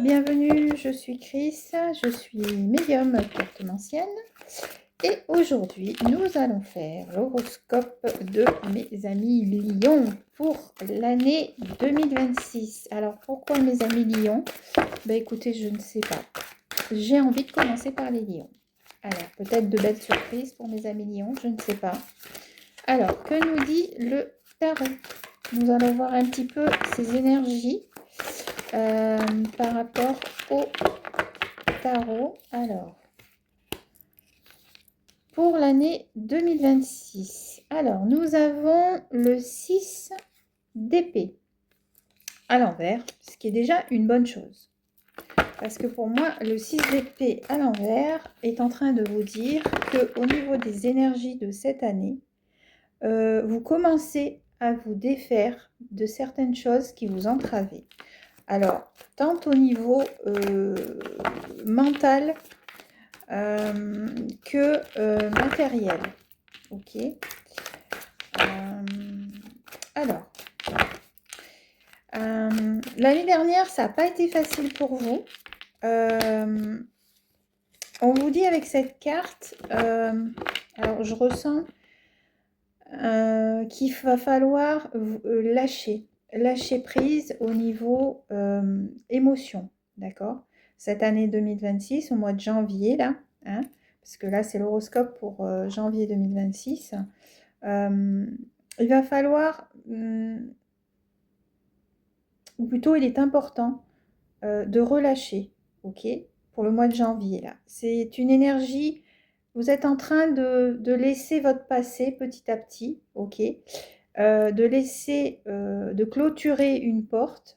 bienvenue, je suis Chris, je suis médium cartomancienne et aujourd'hui nous allons faire l'horoscope de mes amis Lions pour l'année 2026. Alors pourquoi mes amis Lions? Écoutez, je ne sais pas. J'ai envie de commencer par les Lions. Alors peut-être de belles surprises pour mes amis Lions, je ne sais pas. Alors que nous dit le tarot? Nous allons voir un petit peu ces énergies. Par rapport au tarot. Alors, pour l'année 2026. Alors, nous avons le 6 d'épée à l'envers, ce qui est déjà une bonne chose. Parce que pour moi, le 6 d'épée à l'envers est en train de vous dire qu'au niveau des énergies de cette année, vous commencez à vous défaire de certaines choses qui vous entravaient. Alors, tant au niveau mental que matériel. Ok. Alors, l'année dernière, ça n'a pas été facile pour vous. On vous dit avec cette carte, alors je ressens qu'il va falloir lâcher prise au niveau émotion, d'accord? Cette année 2026, au mois de janvier, là, hein, parce que là, c'est l'horoscope pour janvier 2026, il va falloir, ou plutôt il est important de relâcher, ok? Pour le mois de janvier, là. C'est une énergie... Vous êtes en train de laisser votre passé petit à petit, ok, de laisser, de clôturer une porte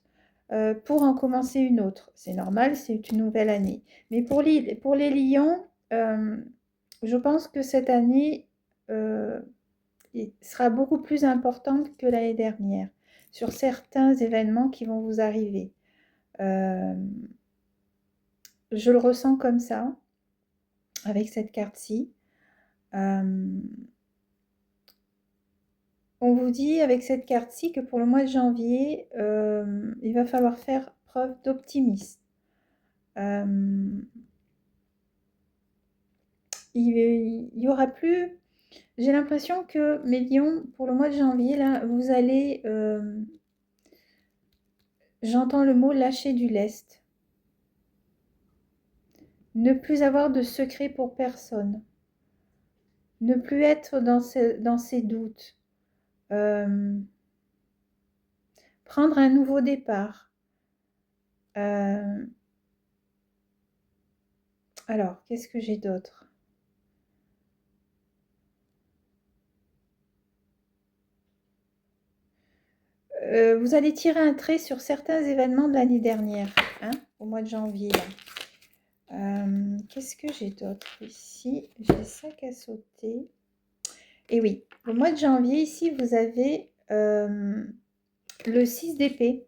pour en commencer une autre. C'est normal, c'est une nouvelle année. Mais pour les lions, je pense que cette année sera beaucoup plus importante que l'année dernière sur certains événements qui vont vous arriver. Je le ressens comme ça, avec cette carte-ci. On vous dit avec cette carte-ci que pour le mois de janvier, il va falloir faire preuve d'optimisme. Il y aura plus... J'ai l'impression que mes lions, pour le mois de janvier, là, vous allez... j'entends le mot lâcher du lest. Ne plus avoir de secret pour personne. Ne plus être dans ses doutes. Prendre un nouveau départ. Alors, qu'est-ce que j'ai d'autre? Vous allez tirer un trait sur certains événements de l'année dernière, hein, au mois de janvier. Qu'est-ce que j'ai d'autre ici? J'ai ça à sauter. Et oui, au mois de janvier, ici, vous avez le 6 d'épée.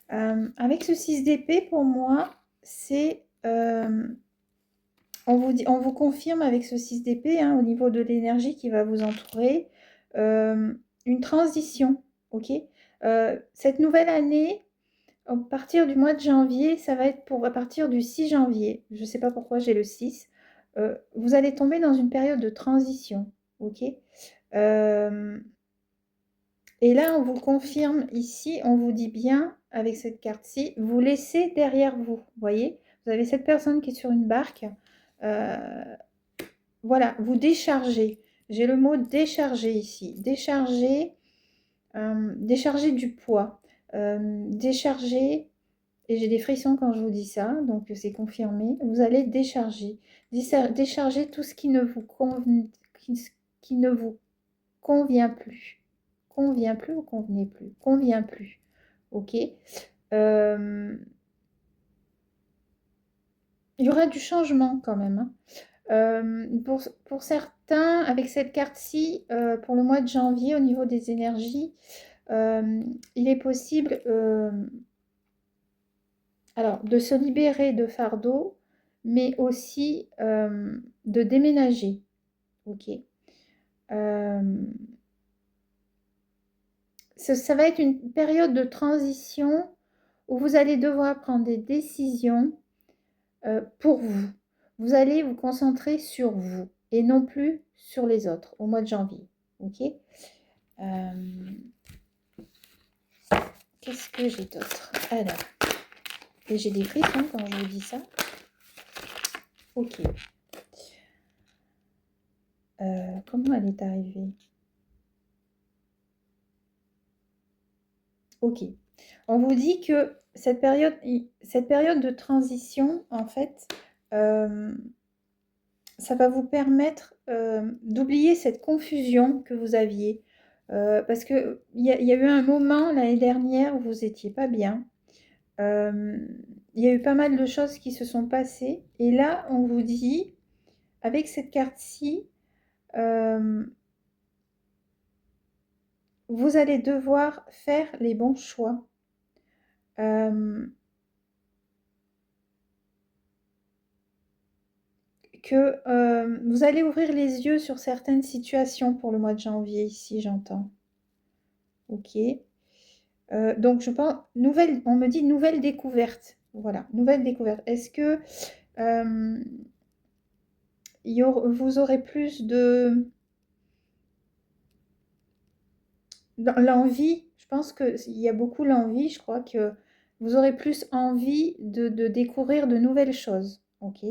Avec ce 6 d'épée, pour moi, c'est... on vous confirme avec ce 6 d'épée, hein, au niveau de l'énergie qui va vous entourer, une transition, ok? Cette nouvelle année, à partir du mois de janvier, ça va être à partir du 6 janvier. Je ne sais pas pourquoi j'ai le 6. Vous allez tomber dans une période de transition, ok? Et là, on vous confirme ici, on vous dit bien avec cette carte-ci, vous laissez derrière vous, voyez? Vous avez cette personne qui est sur une barque. Voilà, vous déchargez. J'ai le mot décharger ici. Décharger du poids. Décharger, et j'ai des frissons quand je vous dis ça, donc c'est confirmé. Vous allez décharger. Décharger tout ce qui ne vous convient plus. Convient plus ou convenait plus? Convient plus. Ok. Il y aura du changement quand même, hein. Pour certains, avec cette carte-ci, pour le mois de janvier, au niveau des énergies, il est possible alors, de se libérer de fardeaux, mais aussi de déménager. Ok. Ça va être une période de transition où vous allez devoir prendre des décisions pour vous. Vous allez vous concentrer sur vous et non plus sur les autres au mois de janvier. Ok. Qu'est-ce que j'ai d'autre? Alors, et j'ai des frissons quand je vous dis ça. Ok. Comment elle est arrivée? Ok. On vous dit que cette période de transition, en fait, ça va vous permettre d'oublier cette confusion que vous aviez. Parce qu'il y a eu un moment l'année dernière où vous n'étiez pas bien. Il y a eu pas mal de choses qui se sont passées. Et là, on vous dit, avec cette carte-ci, vous allez devoir faire les bons choix. Vous allez ouvrir les yeux sur certaines situations pour le mois de janvier, ici, j'entends. Ok. Donc, je pense, on me dit nouvelle découverte. Voilà, nouvelle découverte. Est-ce que vous aurez plus de l'envie? Je pense qu'il y a beaucoup l'envie. Je crois que vous aurez plus envie de découvrir de nouvelles choses. Ok.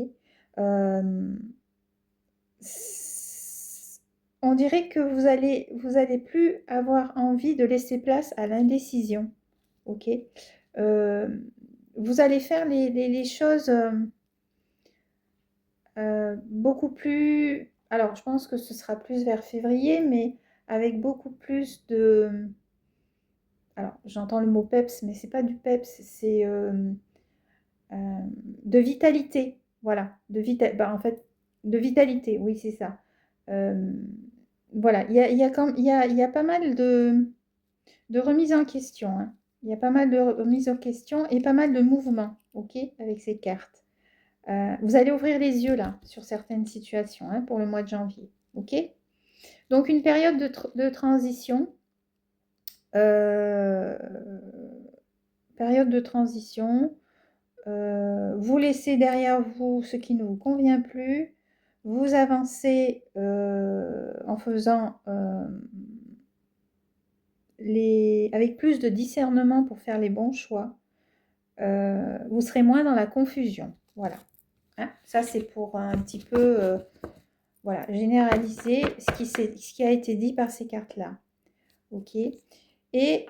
On dirait que vous allez plus avoir envie de laisser place à l'indécision. Ok. Vous allez faire les choses beaucoup plus... Alors, je pense que ce sera plus vers février, mais avec beaucoup plus de... Alors, j'entends le mot peps, mais c'est pas du peps, c'est de vitalité. Voilà, en fait, de vitalité, oui, c'est ça. Voilà, il y a pas mal de remises en question. Hein. Il y a pas mal de remises en question et pas mal de mouvements, ok, avec ces cartes. Vous allez ouvrir les yeux là sur certaines situations hein, pour le mois de janvier, ok. Donc une période de transition. Période de transition. Vous laissez derrière vous ce qui ne vous convient plus. Vous avancez en faisant avec plus de discernement pour faire les bons choix. Vous serez moins dans la confusion. Voilà. Hein, ça, c'est pour un petit peu voilà, généraliser ce qui a été dit par ces cartes-là. Ok. Et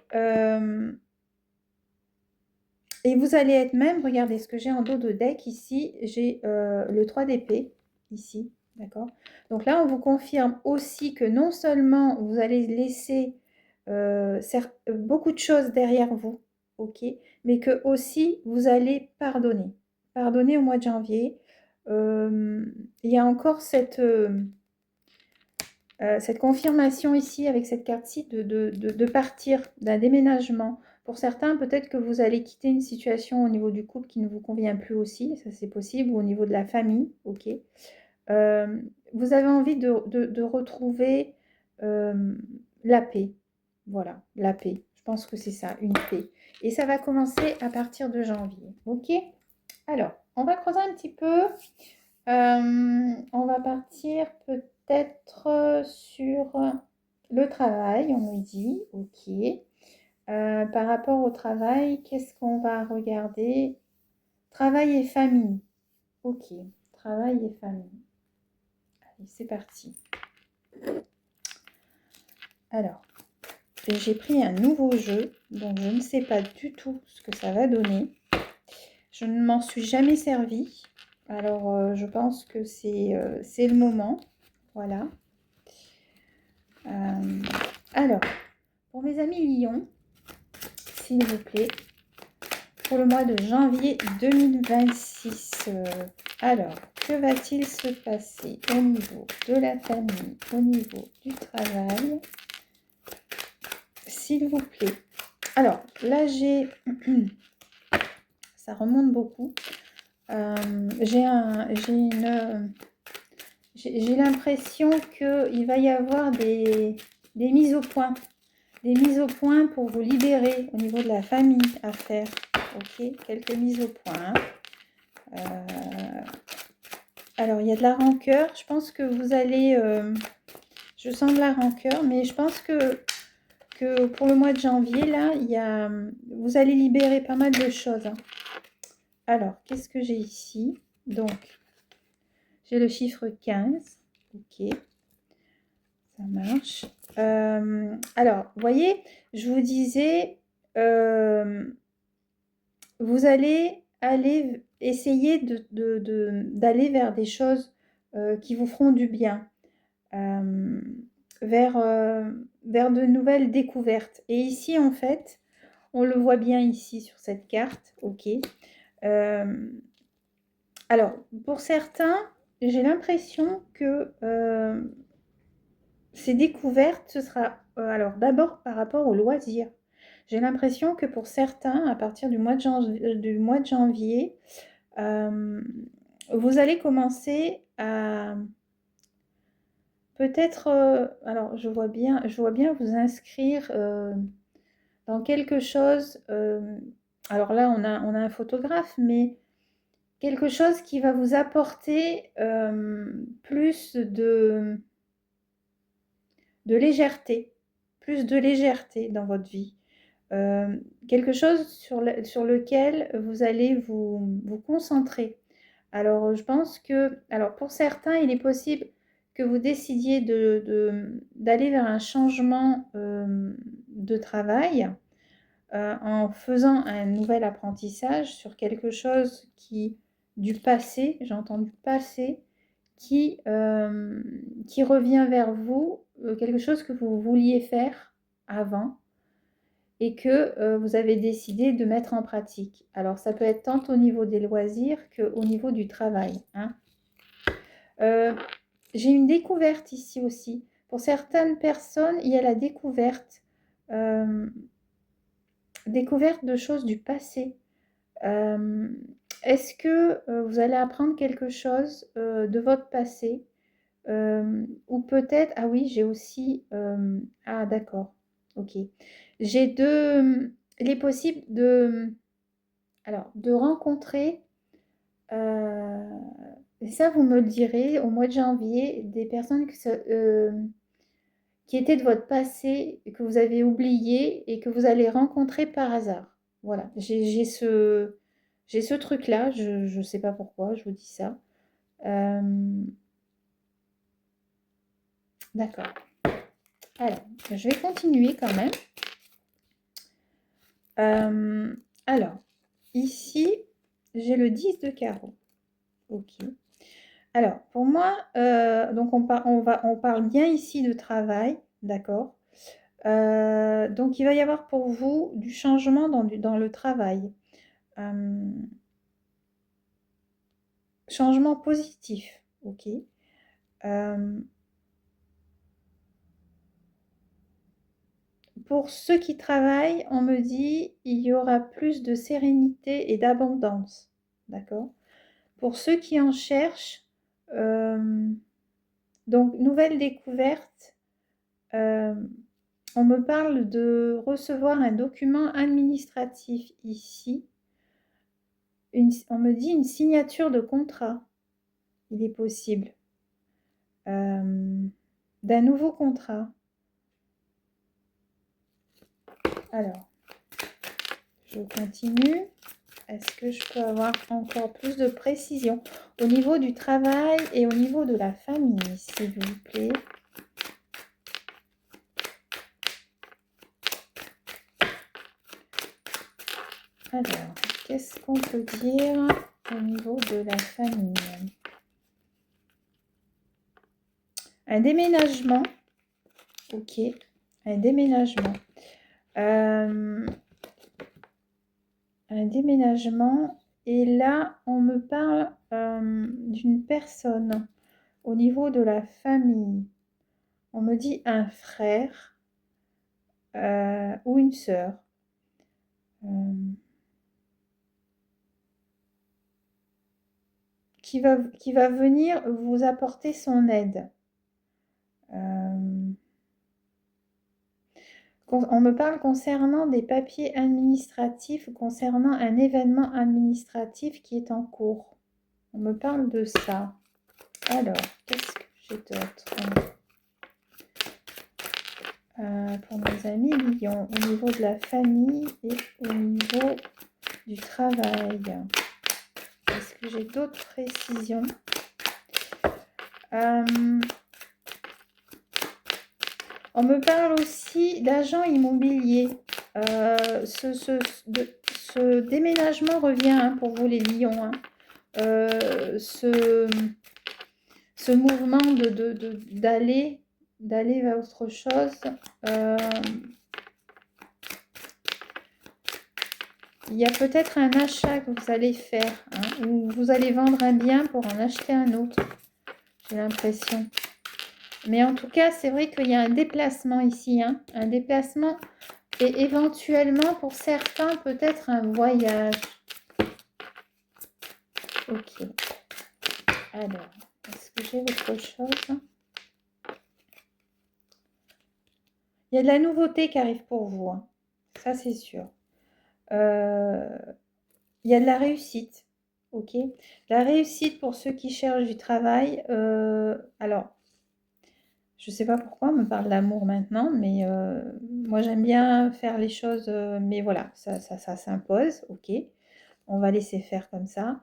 vous allez être même, regardez ce que j'ai en dos de deck ici, j'ai le 3 d'épée, ici, d'accord. Donc là, on vous confirme aussi que non seulement vous allez laisser beaucoup de choses derrière vous, ok, mais que aussi vous allez pardonner. Pardonner au mois de janvier. Il y a encore cette confirmation ici avec cette carte-ci de partir, d'un déménagement. Pour certains, peut-être que vous allez quitter une situation au niveau du couple qui ne vous convient plus aussi, ça c'est possible, ou au niveau de la famille, ok. Vous avez envie de retrouver la paix, voilà, la paix. Je pense que c'est ça, une paix. Et ça va commencer à partir de janvier, ok. Alors, on va creuser un petit peu. On va partir peut-être sur le travail, on me dit, ok. Par rapport au travail, qu'est-ce qu'on va regarder? Travail et famille. Ok, travail et famille. Allez, c'est parti. Alors, j'ai pris un nouveau jeu, donc je ne sais pas du tout ce que ça va donner. Je ne m'en suis jamais servi. Alors, je pense que c'est le moment. Voilà. Alors, pour mes amis Lion, s'il vous plaît, pour le mois de janvier 2026. Alors, que va-t-il se passer au niveau de la famille, au niveau du travail, s'il vous plaît? Alors, là, ça remonte beaucoup. J'ai l'impression qu'il va y avoir des mises au point. Des mises au point pour vous libérer au niveau de la famille à faire. ok? Quelques mises au point. Alors, il y a de la rancœur. Je pense que vous allez... je sens de la rancœur, mais je pense que pour le mois de janvier, là, vous allez libérer pas mal de choses. Hein. Alors, qu'est-ce que j'ai ici? Donc, j'ai le chiffre 15. Ok, ça marche. Alors, vous voyez, je vous disais, vous allez essayer d'aller vers des choses qui vous feront du bien. Vers de nouvelles découvertes. Et ici, en fait, on le voit bien ici sur cette carte. Ok. Alors, pour certains, j'ai l'impression que ces découvertes, ce sera alors d'abord par rapport aux loisirs. J'ai l'impression que pour certains, à partir du mois de janvier, vous allez commencer à peut-être, alors je vois bien vous inscrire dans quelque chose. Alors là, on a un photographe, mais quelque chose qui va vous apporter plus de légèreté, dans votre vie. Quelque chose sur lequel vous allez vous concentrer. Alors, je pense que, alors pour certains, il est possible que vous décidiez d'aller vers un changement de travail en faisant un nouvel apprentissage sur quelque chose du passé, j'entends du passé, qui revient vers vous, quelque chose que vous vouliez faire avant et que vous avez décidé de mettre en pratique. Alors, ça peut être tant au niveau des loisirs qu'au niveau du travail. Hein. J'ai une découverte ici aussi. Pour certaines personnes, il y a la découverte de choses du passé. Est-ce que vous allez apprendre quelque chose de votre passé ou peut-être, ah oui, j'ai aussi, ah d'accord, ok. J'ai il est possible de rencontrer, et ça vous me le direz, au mois de janvier, des personnes qui étaient de votre passé, que vous avez oublié et que vous allez rencontrer par hasard. Voilà, j'ai ce truc-là, je ne sais pas pourquoi, je vous dis ça. D'accord. Alors, je vais continuer quand même. Alors, ici, j'ai le 10 de carreau. Ok. Alors, pour moi, donc on parle bien ici de travail, d'accord. Donc, il va y avoir pour vous du changement dans le travail. Changement positif, ok. Pour ceux qui travaillent, on me dit il y aura plus de sérénité et d'abondance, d'accord. Pour ceux qui en cherchent, donc nouvelle découverte, on me parle de recevoir un document administratif ici. On me dit une signature de contrat, il est possible, d'un nouveau contrat. Alors, je continue. Est-ce que je peux avoir encore plus de précision au niveau du travail et au niveau de la famille, s'il vous plaît? Alors, qu'est-ce qu'on peut dire au niveau de la famille? Un déménagement. Ok, un déménagement. Un déménagement. Et là, on me parle d'une personne au niveau de la famille. On me dit un frère ou une sœur. Qui va venir vous apporter son aide. On me parle concernant des papiers administratifs, concernant un événement administratif qui est en cours. On me parle de ça. Alors, qu'est-ce que j'ai d'autre pour mes amis Lion, au niveau de la famille et au niveau du travail. Est-ce que j'ai d'autres précisions On me parle aussi d'agents immobiliers. Ce déménagement revient hein, pour vous les lions. Hein. Ce mouvement d'aller vers autre chose. Il y a peut-être un achat que vous allez faire. Hein, ou vous allez vendre un bien pour en acheter un autre. J'ai l'impression. Mais en tout cas, c'est vrai qu'il y a un déplacement ici. Hein, un déplacement et éventuellement, pour certains, peut-être un voyage. Ok. Alors, est-ce que j'ai autre chose? Il y a de la nouveauté qui arrive pour vous. Hein. Ça, c'est sûr. Il y a de la réussite. Ok. La réussite pour ceux qui cherchent du travail. Alors, je ne sais pas pourquoi on me parle d'amour maintenant, mais moi j'aime bien faire les choses, mais voilà, ça s'impose, ok. On va laisser faire comme ça.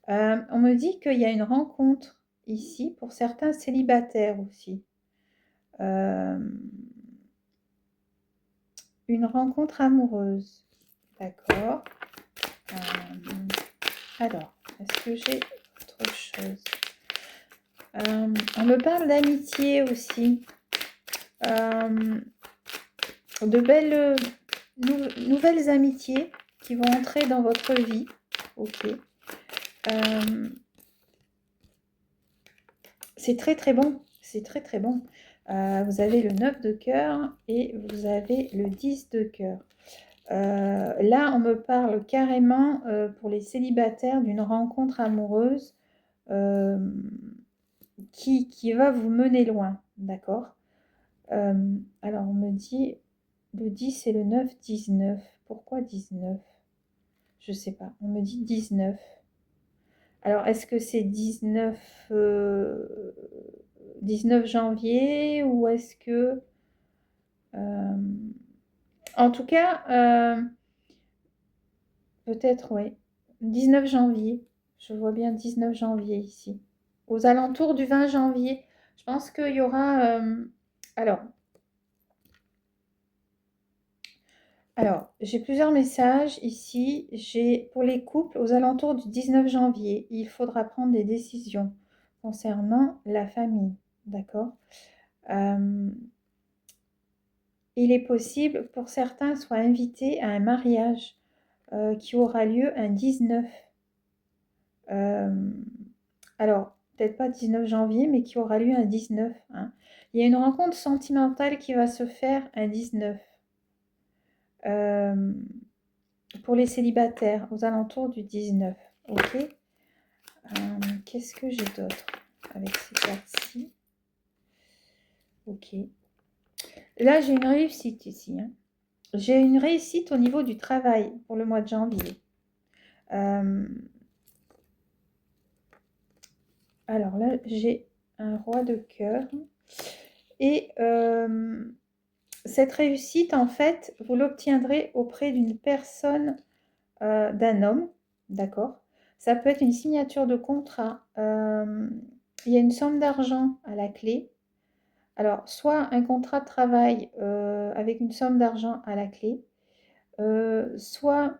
On me dit qu'il y a une rencontre ici pour certains célibataires aussi. Une rencontre amoureuse, d'accord. Alors, est-ce que j'ai autre chose? On me parle d'amitié aussi. De belles nouvelles amitiés qui vont entrer dans votre vie. Ok. C'est très très bon. C'est très très bon. Vous avez le 9 de cœur et vous avez le 10 de cœur. Là, on me parle carrément pour les célibataires d'une rencontre amoureuse qui va vous mener loin. D'accord. Alors, on me dit le 10 et le 9, 19. Pourquoi 19? Je sais pas. On me dit 19. Alors, est-ce que c'est 19 janvier ou est-ce que... en tout cas, peut-être, oui. 19 janvier. Je vois bien 19 janvier ici. Aux alentours du 20 janvier. Je pense qu'il y aura... Alors, j'ai plusieurs messages ici. J'ai pour les couples aux alentours du 19 janvier. Il faudra prendre des décisions concernant la famille. D'accord. Il est possible pour certains soient invités à un mariage qui aura lieu un 19. Alors, peut-être pas 19 janvier, mais qui aura lieu un 19. Hein. Il y a une rencontre sentimentale qui va se faire un 19. Pour les célibataires, aux alentours du 19. Ok. Qu'est-ce que j'ai d'autre avec ces cartes-ci? Ok. Là, j'ai une réussite ici. Hein. J'ai une réussite au niveau du travail pour le mois de janvier. Alors là, j'ai un roi de cœur. Et cette réussite, en fait, vous l'obtiendrez auprès d'une personne, d'un homme, d'accord. Ça peut être une signature de contrat. Il y a une somme d'argent à la clé. Alors, soit un contrat de travail avec une somme d'argent à la clé, soit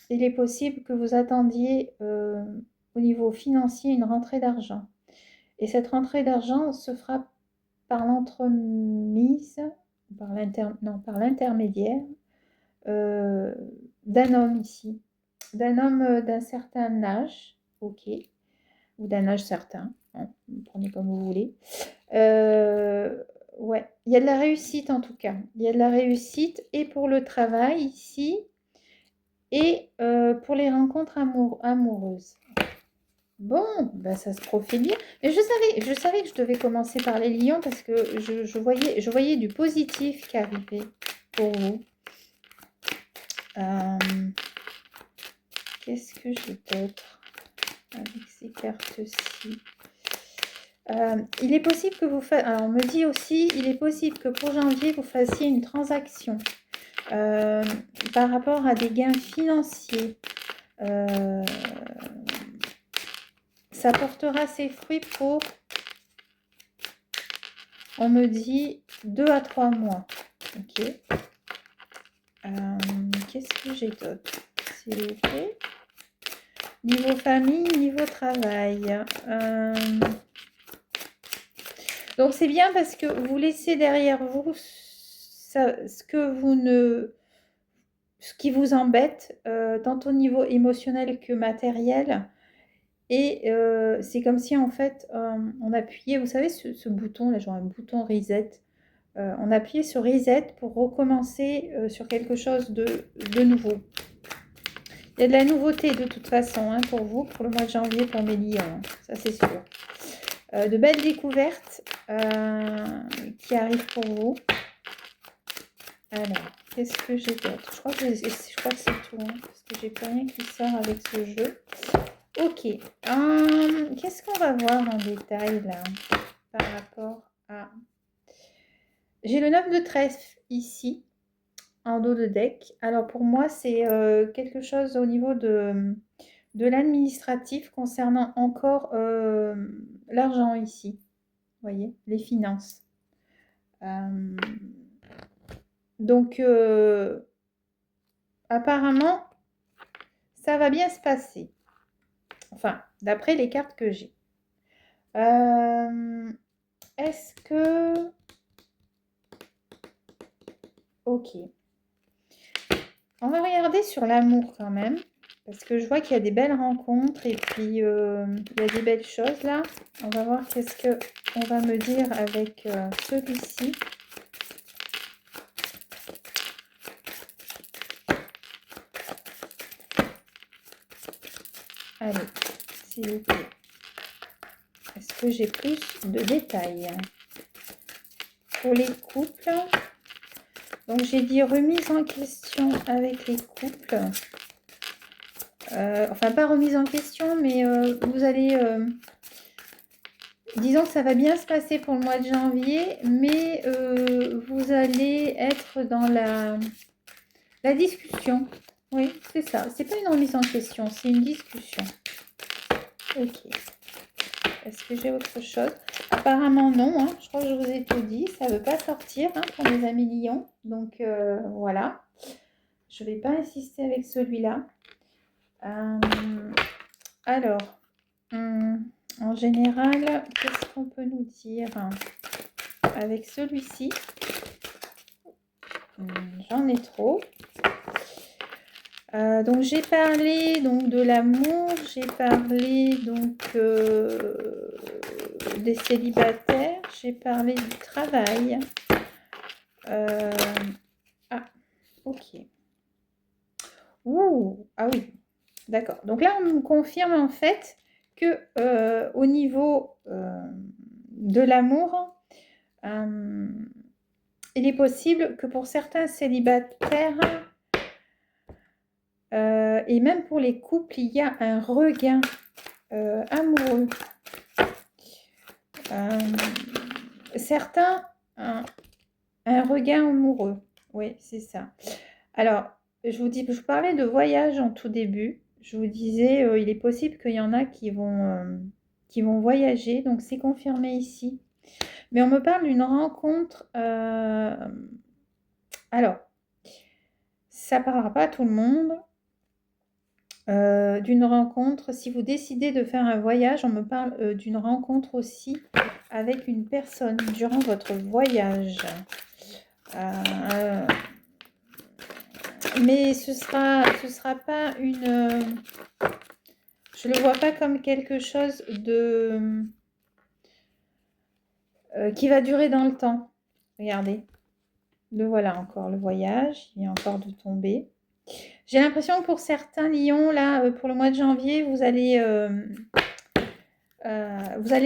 il est possible que vous attendiez au niveau financier une rentrée d'argent. Et cette rentrée d'argent se fera par l'entremise, par l'intermédiaire d'un homme ici, d'un homme d'un certain âge, ok, ou d'un âge certain, hein, vous prenez comme vous voulez. Ouais, il y a de la réussite en tout cas, il y a de la réussite et pour le travail ici et pour les rencontres amoureuses. Bon, ben ça se profile bien. Mais je savais que je devais commencer par les lions parce que je voyais du positif qui arrivait. pour vous. Qu'est-ce que j'ai d'autre avec ces cartes-ci? Il est possible que vous fassiez... Alors, on me dit aussi, il est possible que pour janvier, vous fassiez une transaction par rapport à des gains financiers. Ça portera ses fruits pour, on me dit, 2 à 3 mois. Ok. Qu'est-ce que j'ai d'autre, s'il vous plaît? Niveau famille, niveau travail. Donc, c'est bien parce que vous laissez derrière vous ce qui vous embête, tant au niveau émotionnel que matériel. Et c'est comme si, en fait, on appuyait, vous savez, ce bouton, là, genre un bouton reset. On appuyait sur reset pour recommencer sur quelque chose de nouveau. Il y a de la nouveauté de toute façon hein, pour vous, pour le mois de janvier, pour mes lions, hein, ça c'est sûr. De belles découvertes qui arrivent pour vous. Alors, qu'est-ce que j'ai d'autre? Je crois que c'est tout, hein, parce que j'ai plus rien qui sort avec ce jeu. Ok. Qu'est-ce qu'on va voir en détail là par rapport à... J'ai le 9 de trèfle ici, en dos de deck. Alors pour moi, c'est quelque chose au niveau de l'administratif concernant encore l'argent ici. Vous voyez, les finances. Donc, apparemment, ça va bien se passer. Enfin, d'après les cartes que j'ai. Est-ce que... Ok. On va regarder sur l'amour quand même. Parce que je vois qu'il y a des belles rencontres et puis il y a des belles choses là. On va voir qu'est-ce qu'on va me dire avec celui-ci. Allez, s'il vous plaît. Est-ce que j'ai plus de détails pour les couples? Donc j'ai dit remise en question avec les couples. Enfin, pas remise en question, mais vous allez... disons que ça va bien se passer pour le mois de janvier, mais vous allez être dans la discussion. Oui, c'est ça. C'est pas une remise en question, c'est une discussion. Ok. Est-ce que j'ai autre chose? Apparemment non, hein. Je crois que je vous ai tout dit. Ça ne veut pas sortir hein, pour mes amis lions. Donc voilà. Je ne vais pas insister avec celui-là. Alors, en général, qu'est-ce qu'on peut nous dire avec celui-ci? J'en ai trop. Donc j'ai parlé donc de l'amour, j'ai parlé donc des célibataires, j'ai parlé du travail. Ah, ok. Ouh, ah oui, d'accord. Donc là, on me confirme en fait que au niveau de l'amour, il est possible que pour certains célibataires et même pour les couples, il y a un regain amoureux. Certains, un regain amoureux. Oui, c'est ça. Alors, je vous parlais de voyage en tout début. Je vous disais, il est possible qu'il y en a qui vont voyager. Donc, c'est confirmé ici. Mais on me parle d'une rencontre. Alors, ça ne parlera pas à tout le monde. D'une rencontre, si vous décidez de faire un voyage, on me parle d'une rencontre aussi avec une personne durant votre voyage. Mais ce sera pas une... je le vois pas comme quelque chose de... qui va durer dans le temps. Regardez. Le voilà encore, le voyage. Il vient encore de tomber. J'ai l'impression que pour certains lions, là, pour le mois de janvier, vous allez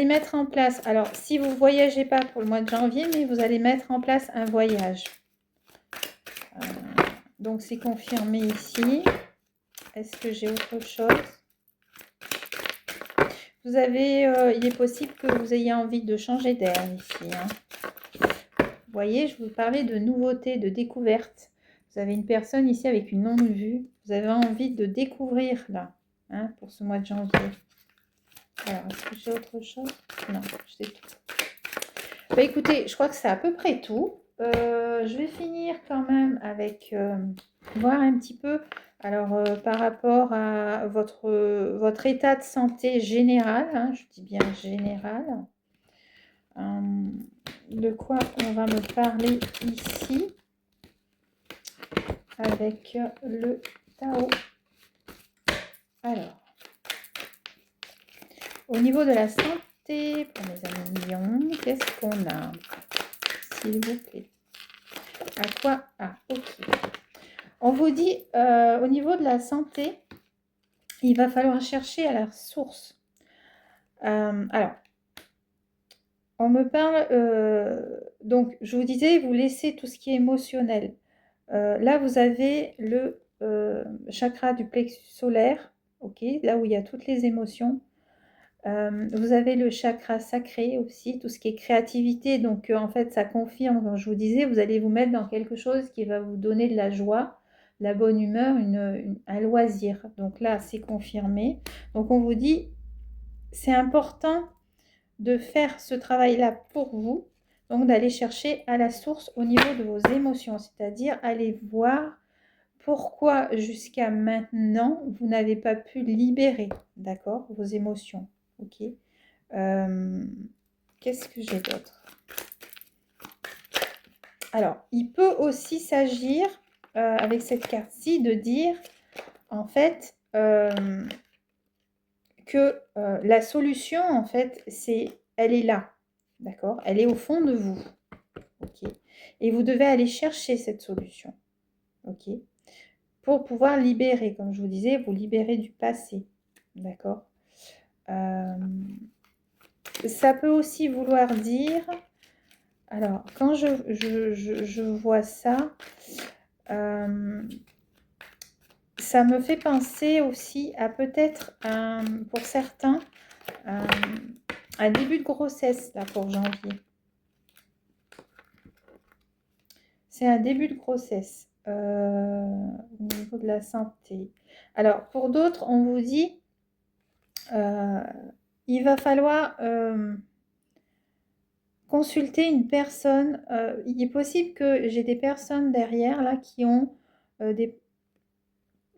mettre en place... Alors, si vous ne voyagez pas pour le mois de janvier, mais vous allez mettre en place un voyage. Donc, c'est confirmé ici. Est-ce que j'ai autre chose? Vous avez, il est possible que vous ayez envie de changer d'air ici. Hein. Vous voyez, je vous parlais de nouveautés, de découvertes. Vous avez une personne ici avec une longue vue. Vous avez envie de découvrir là, hein, pour ce mois de janvier. Alors, est-ce que j'ai autre chose? Non, c'est tout. Bah, écoutez, je crois que c'est à peu près tout. Je vais finir quand même avec voir un petit peu. Alors, par rapport à votre état de santé général, hein, je dis bien général, de quoi on va me parler ici avec le Tao. Alors, au niveau de la santé, pour mes amis lions, qu'est-ce qu'on a, s'il vous plaît? À quoi? Ah, ok. On vous dit, au niveau de la santé, il va falloir chercher à la source. Alors, on me parle, donc je vous disais, vous laissez tout ce qui est émotionnel. Là, vous avez le chakra du plexus solaire, ok, là où il y a toutes les émotions. Vous avez le chakra sacré aussi, tout ce qui est créativité. Donc, en fait, ça confirme, comme je vous disais, vous allez vous mettre dans quelque chose qui va vous donner de la joie, de la bonne humeur, un loisir. Donc là, c'est confirmé. Donc, on vous dit, c'est important de faire ce travail-là pour vous. Donc, d'aller chercher à la source au niveau de vos émotions, c'est-à-dire aller voir pourquoi jusqu'à maintenant, vous n'avez pas pu libérer, d'accord, vos émotions. Ok. Qu'est-ce que j'ai d'autre? Alors, il peut aussi s'agir, avec cette carte-ci, de dire, en fait, que la solution, en fait, elle est là, d'accord? Elle est au fond de vous, ok? Et vous devez aller chercher cette solution, ok? Pour pouvoir libérer, comme je vous disais, vous libérer du passé, d'accord? Ça peut aussi vouloir dire, alors quand je vois ça, ça me fait penser aussi à peut-être, pour certains, un début de grossesse là pour janvier. C'est un début de grossesse au niveau de la santé. Alors pour d'autres, on vous dit, il va falloir consulter une personne. Il est possible que j'ai des personnes derrière là qui ont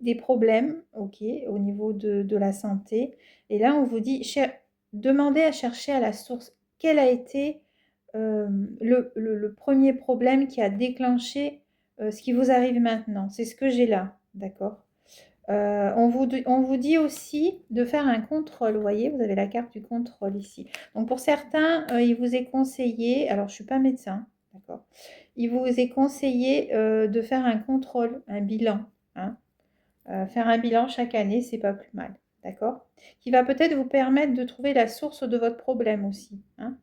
des problèmes, ok, au niveau de la santé. Et là, on vous dit, demandez à chercher à la source. Quel a été le premier problème qui a déclenché ce qui vous arrive maintenant? C'est ce que j'ai là, d'accord? On vous dit aussi de faire un contrôle. Vous voyez, vous avez la carte du contrôle ici. Donc, pour certains, il vous est conseillé, alors je ne suis pas médecin, d'accord? Il vous est conseillé de faire un contrôle, un bilan. Hein. Faire un bilan chaque année, c'est pas plus mal, d'accord? Qui va peut-être vous permettre de trouver la source de votre problème aussi. Hein.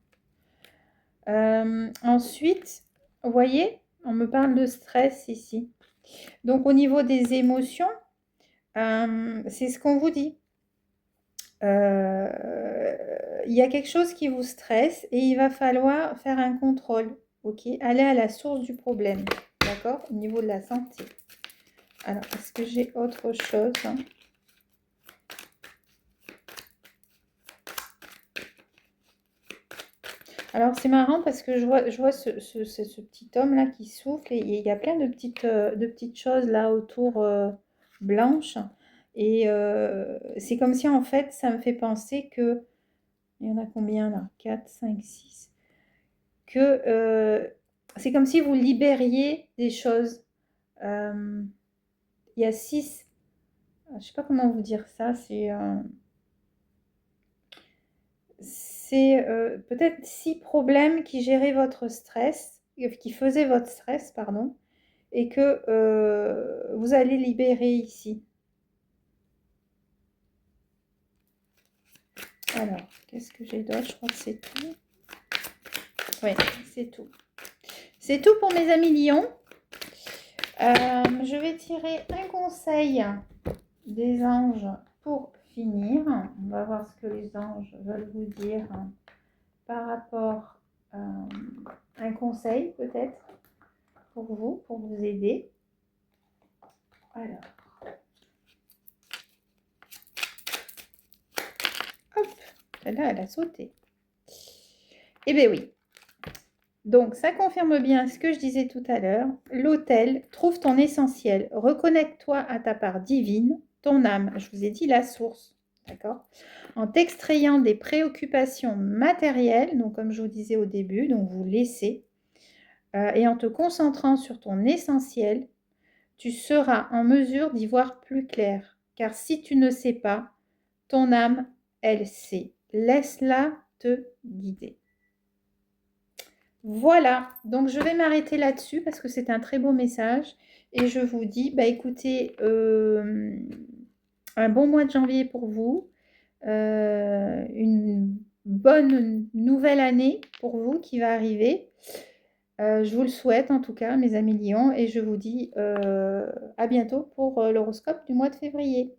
Ensuite, vous voyez, on me parle de stress ici. Donc, au niveau des émotions, c'est ce qu'on vous dit. Il y a quelque chose qui vous stresse et il va falloir faire un contrôle, ok? Aller à la source du problème, d'accord? Au niveau de la santé. Alors, est-ce que j'ai autre chose? Alors, c'est marrant parce que je vois ce petit homme-là qui souffle et il y a plein de petites choses là autour blanches. Et c'est comme si, en fait, ça me fait penser que... Il y en a combien là? 4, 5, 6. Que c'est comme si vous libériez des choses. Il y a 6... Je ne sais pas comment vous dire ça. C'est peut-être 6 problèmes qui géraient votre stress, qui faisaient votre stress, pardon, et que vous allez libérer ici. Alors, qu'est-ce que j'ai d'autre? Je crois que c'est tout. Oui, c'est tout. C'est tout pour mes amis lions. Je vais tirer un conseil des anges pour finir. On va voir ce que les anges veulent vous dire par rapport à un conseil peut-être pour vous aider. Alors, hop, celle-là, elle a sauté. Eh bien oui. Donc, ça confirme bien ce que je disais tout à l'heure. L'autel, trouve ton essentiel. Reconnecte-toi à ta part divine, ton âme. Je vous ai dit la source. D'accord? En t'extrayant des préoccupations matérielles, donc comme je vous disais au début, donc vous laissez, et en te concentrant sur ton essentiel, tu seras en mesure d'y voir plus clair. Car si tu ne sais pas, ton âme, elle sait. Laisse-la te guider. Voilà, donc je vais m'arrêter là-dessus parce que c'est un très beau message. Et je vous dis, bah écoutez, un bon mois de janvier pour vous. Une bonne nouvelle année pour vous qui va arriver. Je vous le souhaite en tout cas, mes amis lions. Et je vous dis à bientôt pour l'horoscope du mois de février.